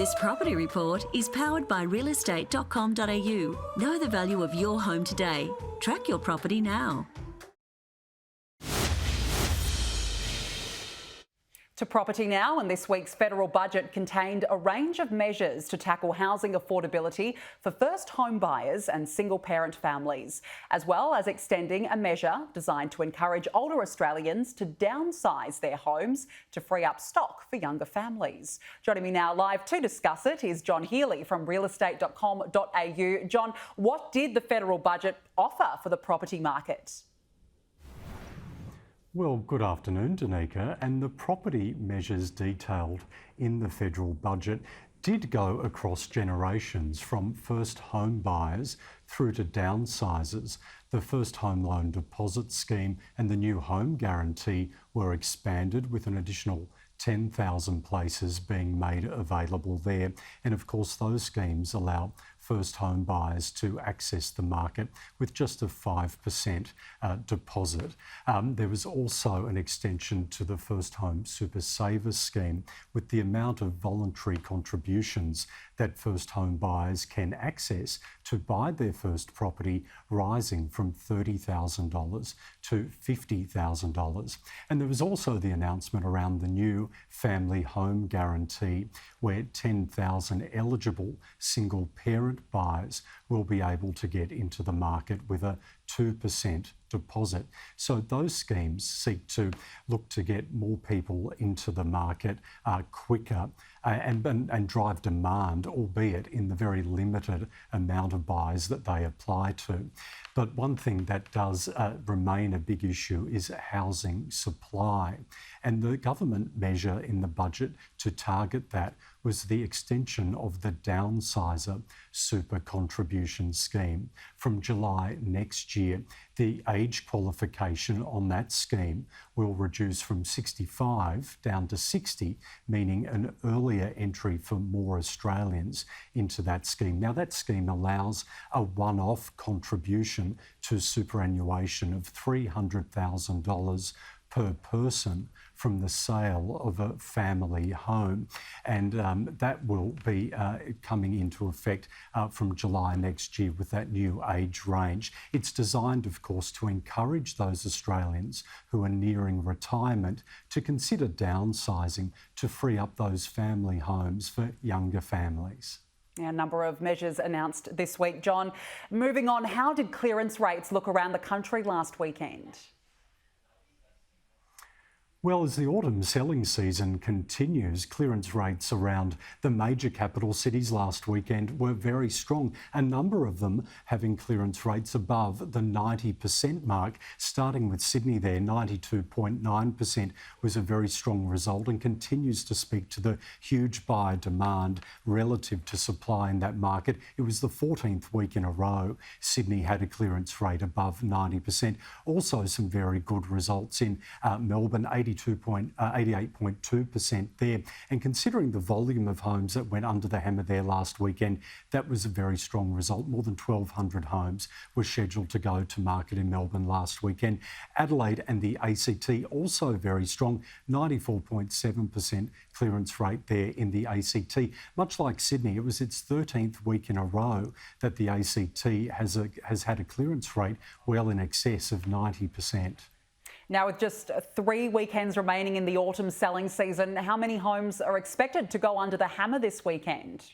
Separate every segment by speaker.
Speaker 1: This property report is powered by realestate.com.au. Know the value of your home today. Track your property now.
Speaker 2: To property now, and this week's federal budget contained a range of measures to tackle housing affordability for first home buyers and single parent families, as well as extending a measure designed to encourage older Australians to downsize their homes to free up stock for younger families. Joining me now live to discuss it is John Healy from realestate.com.au. John, what did the federal budget offer for the property market?
Speaker 3: Well, good afternoon, Danica. And the property measures detailed in the federal budget did go across generations, from first home buyers through to downsizers. The first home loan deposit scheme and the new home guarantee were expanded, with an additional 10,000 places being made available there. And of course, those schemes allow first home buyers to access the market with just a 5% deposit. There was also an extension to the First Home Super Saver scheme, with the amount of voluntary contributions that first home buyers can access to buy their first property rising from $30,000 to $50,000. And there was also the announcement around the new family home guarantee, where 10,000 eligible single parent buyers will be able to get into the market with a 2% deposit. So those schemes seek to look to get more people into the market quicker and drive demand, albeit in the very limited amount of buyers that they apply to. But one thing that does remain a big issue is housing supply. And the government measure in the budget to target that was the extension of the downsizer super contribution scheme. From July next year, the age qualification on that scheme will reduce from 65 down to 60, meaning an earlier entry for more Australians into that scheme. Now, that scheme allows a one-off contribution to superannuation of $300,000 per person from the sale of a family home. And that will be coming into effect from July next year with that new age range. It's designed, of course, to encourage those Australians who are nearing retirement to consider downsizing to free up those family homes for younger families.
Speaker 2: A number of measures announced this week. John, moving on, how did clearance rates look around the country last weekend?
Speaker 3: Well, as the autumn selling season continues, clearance rates around the major capital cities last weekend were very strong, a number of them having clearance rates above the 90% mark. Starting with Sydney there, 92.9% was a very strong result and continues to speak to the huge buyer demand relative to supply in that market. It was the 14th week in a row Sydney had a clearance rate above 90%. Also some very good results in Melbourne, 88.2% there. And considering the volume of homes that went under the hammer there last weekend, that was a very strong result. More than 1,200 homes were scheduled to go to market in Melbourne last weekend. Adelaide and the ACT also very strong, 94.7% clearance rate there in the ACT. Much like Sydney, it was its 13th week in a row that the ACT has had a clearance rate well in excess of 90%.
Speaker 2: Now, with just 3 weekends remaining in the autumn selling season, how many homes are expected to go under the hammer this weekend?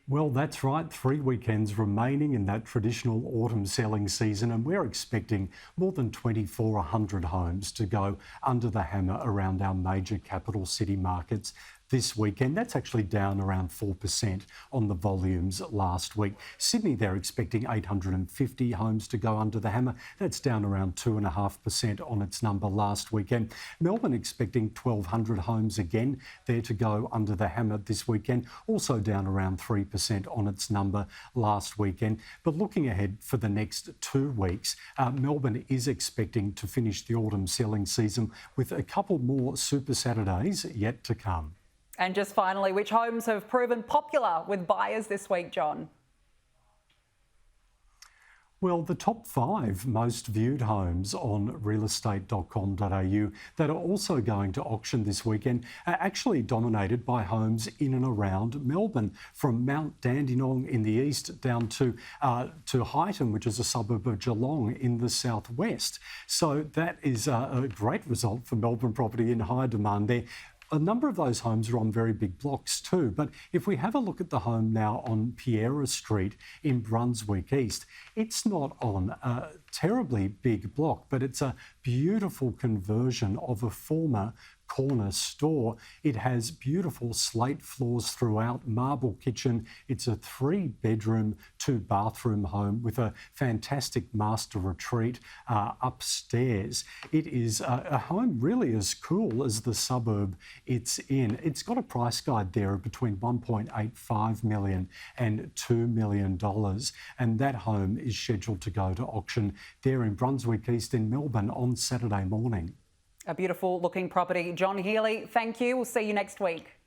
Speaker 3: Well, that's right. 3 weekends remaining in that traditional autumn selling season, and we're expecting more than 2,400 homes to go under the hammer around our major capital city markets this weekend. That's actually down around 4% on the volumes last week. Sydney, they're expecting 850 homes to go under the hammer. That's down around 2.5% on its number last weekend. Melbourne expecting 1,200 homes again there to go under the hammer this weekend, also down around 3% on its number last weekend. But looking ahead for the next 2 weeks, Melbourne is expecting to finish the autumn selling season with a couple more Super Saturdays yet to come.
Speaker 2: And just finally, which homes have proven popular with buyers this week, John?
Speaker 3: Well, the top 5 most viewed homes on realestate.com.au that are also going to auction this weekend are actually dominated by homes in and around Melbourne, from Mount Dandenong in the east down to Highton, which is a suburb of Geelong in the southwest. So that is a great result for Melbourne property in high demand there. A number of those homes are on very big blocks too, but if we have a look at the home now on Piera Street in Brunswick East, it's not on a terribly big block, but it's a beautiful conversion of a former corner store. It has beautiful slate floors throughout, marble kitchen. It's a 3-bedroom, 2-bathroom home with a fantastic master retreat upstairs. It is a home really as cool as the suburb it's in. It's got a price guide there of between $1.85 million and $2 million, and that home is scheduled to go to auction there in Brunswick East in Melbourne on Saturday morning.
Speaker 2: A beautiful looking property. John Healy, thank you. We'll see you next week.